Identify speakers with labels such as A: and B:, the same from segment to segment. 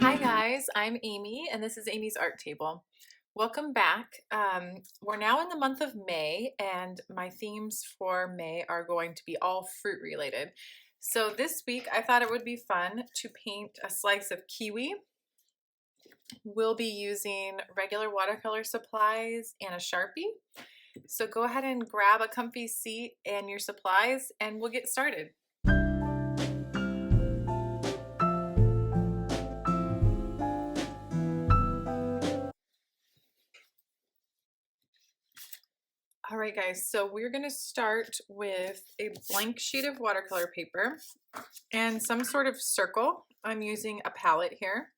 A: Hi guys, I'm Amy and this is Amy's Art Table. Welcome back. We're now in the month of May and my themes for May are going to be all fruit related. So this week I thought it would be fun to paint a slice of kiwi. We'll be using regular watercolor supplies and a Sharpie. So go ahead and grab a comfy seat and your supplies and we'll get started. All right, guys, so we're going to start with a blank sheet of watercolor paper and some sort of circle. I'm using a palette here.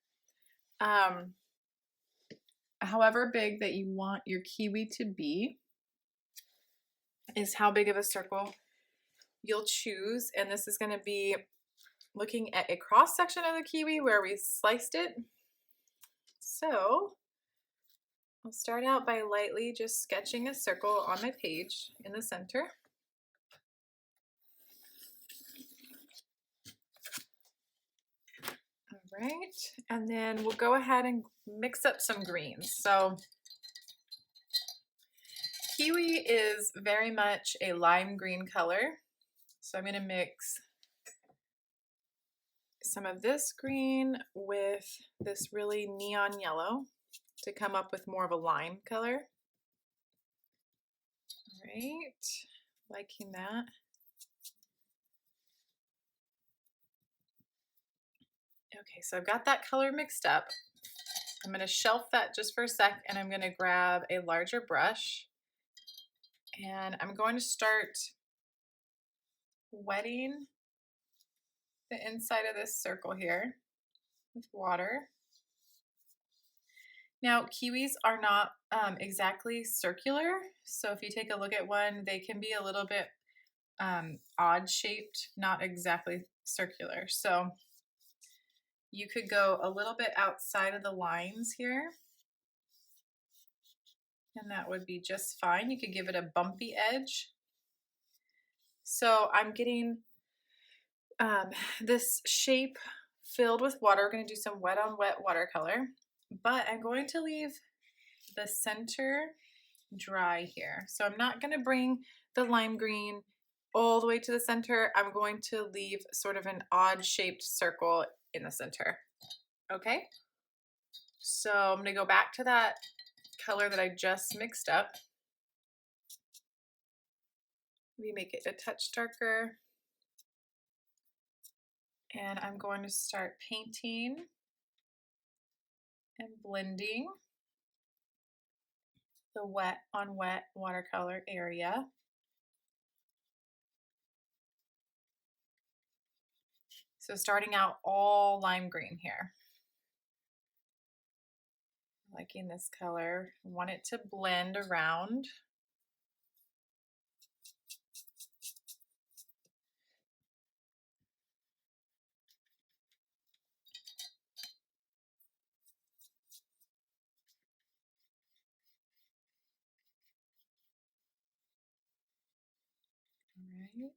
A: However big that you want your kiwi to be is how big of a circle you'll choose. And this is going to be looking at a cross section of the kiwi where we sliced it. So I'll start out by lightly just sketching a circle on my page in the center. All right, and then we'll go ahead and mix up some greens. So kiwi is very much a lime green color. So I'm going to mix some of this green with this really neon yellow to come up with more of a lime color. All right, liking that. Okay, so I've got that color mixed up. I'm going to shelf that just for a sec and I'm going to grab a larger brush and I'm going to start wetting the inside of this circle here with water. Now, kiwis are not exactly circular, so if you take a look at one, they can be a little bit odd shaped, not exactly circular. So you could go a little bit outside of the lines here, and that would be just fine. You could give it a bumpy edge. So I'm getting this shape filled with water. We're going to do some wet on wet watercolor, but I'm going to leave the center dry here. So I'm not going to bring the lime green all the way to the center. I'm going to leave sort of an odd shaped circle in the center. Okay, so I'm going to go back to that color that I just mixed up. We make it a touch darker. And I'm going to start painting and blending the wet on wet watercolor area. So starting out all lime green here. Liking this color. I want it to blend around. All right.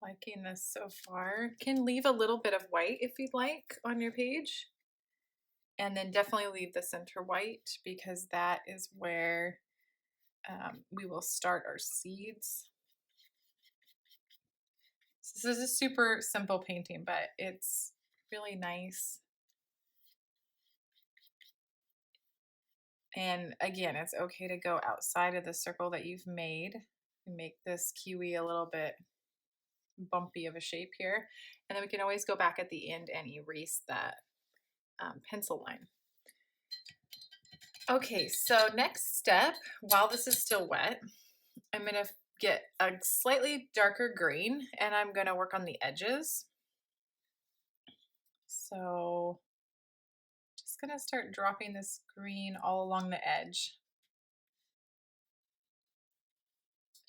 A: Liking this so far. Can leave a little bit of white if you'd like on your page. And then definitely leave the center white because that is where we will start our seeds. So this is a super simple painting, but it's really nice. And again, it's okay to go outside of the circle that you've made and make this kiwi a little bit bumpy of a shape here. And then we can always go back at the end and erase that pencil line. Okay, so next step, while this is still wet, I'm going to get a slightly darker green and I'm going to work on the edges. So just going to start dropping this green all along the edge.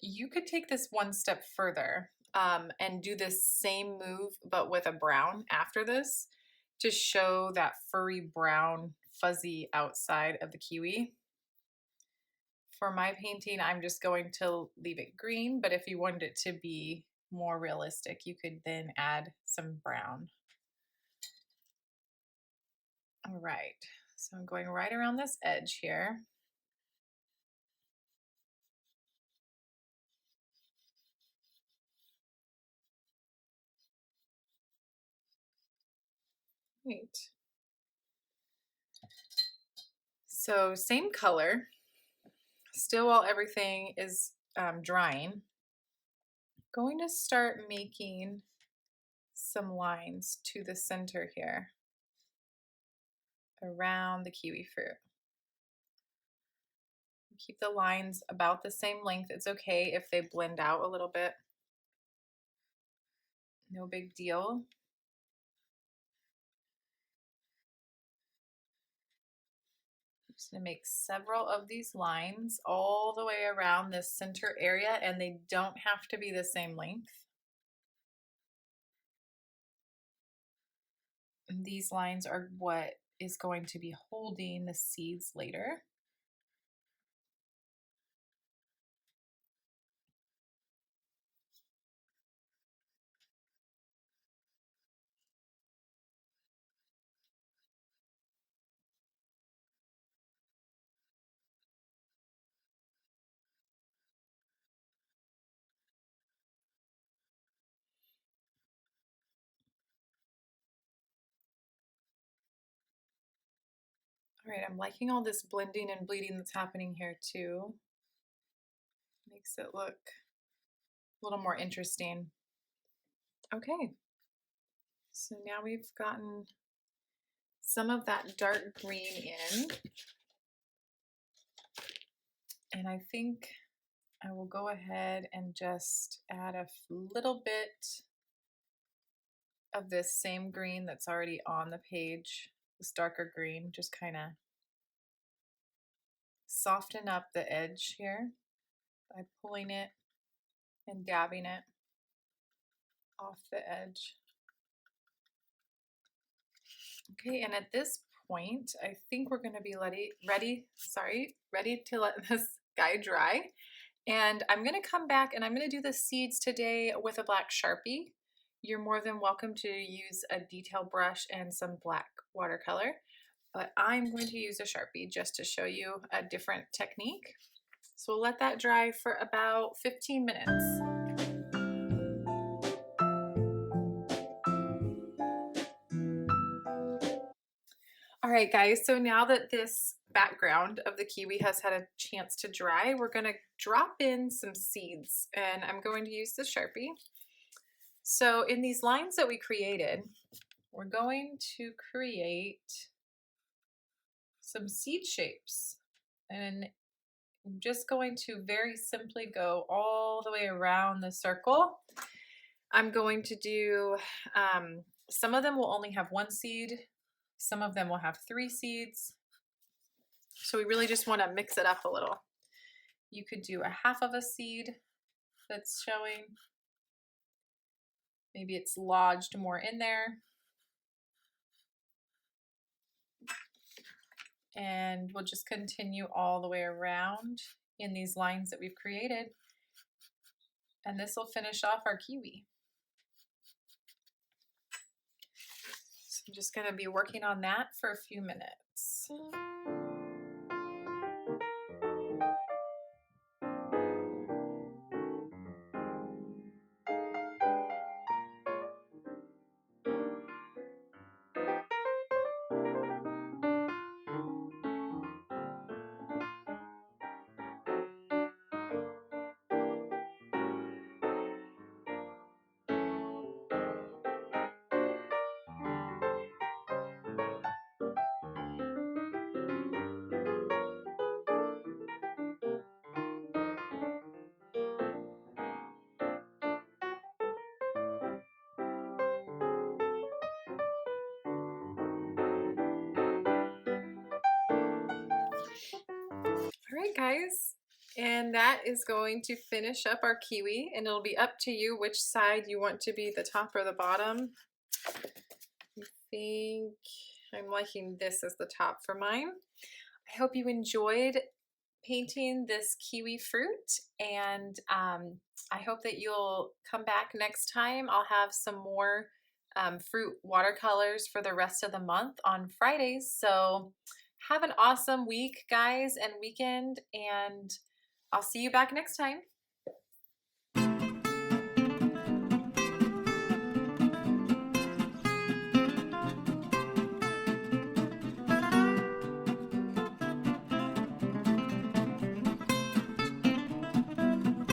A: You could take this one step further and do this same move but with a brown after this to show that furry brown fuzzy outside of the kiwi. For my painting, I'm just going to leave it green, but if you wanted it to be more realistic, you could then add some brown. All right, so I'm going right around this edge here. Right. So same color, still while everything is drying, going to start making some lines to the center here around the kiwi fruit. Keep the lines about the same length. It's okay if they blend out a little bit. No big deal. I'm just gonna make several of these lines all the way around this center area, and they don't have to be the same length. And these lines are what is going to be holding the seeds later. All right, I'm liking all this blending and bleeding that's happening here too. Makes it look a little more interesting. Okay, so now we've gotten some of that dark green in, and I think I will go ahead and just add a little bit of this same green that's already on the page, this darker green, just kind of soften up the edge here by pulling it and dabbing it off the edge. Okay, and at this point, I think we're gonna be ready to let this guy dry. And I'm gonna come back and I'm gonna do the seeds today with a black Sharpie. You're more than welcome to use a detail brush and some black watercolor, but I'm going to use a Sharpie just to show you a different technique. So we'll let that dry for about 15 minutes. All right, guys, so now that this background of the kiwi has had a chance to dry, we're gonna drop in some seeds, and I'm going to use the Sharpie. So in these lines that we created, we're going to create some seed shapes, and I'm just going to very simply go all the way around the circle. I'm going to do, some of them will only have one seed, some of them will have 3 seeds. So we really just want to mix it up a little. You could do a half of a seed that's showing. Maybe it's lodged more in there. And we'll just continue all the way around in these lines that we've created. And this will finish off our kiwi. So I'm just going to be working on that for a few minutes. All right, guys, and that is going to finish up our kiwi, and it'll be up to you which side you want to be the top or the bottom. I think I'm liking this as the top for mine. I hope you enjoyed painting this kiwi fruit, and I hope that you'll come back next time. I'll have some more fruit watercolors for the rest of the month on Fridays. So have an awesome week, guys, and weekend, and I'll see you back next time.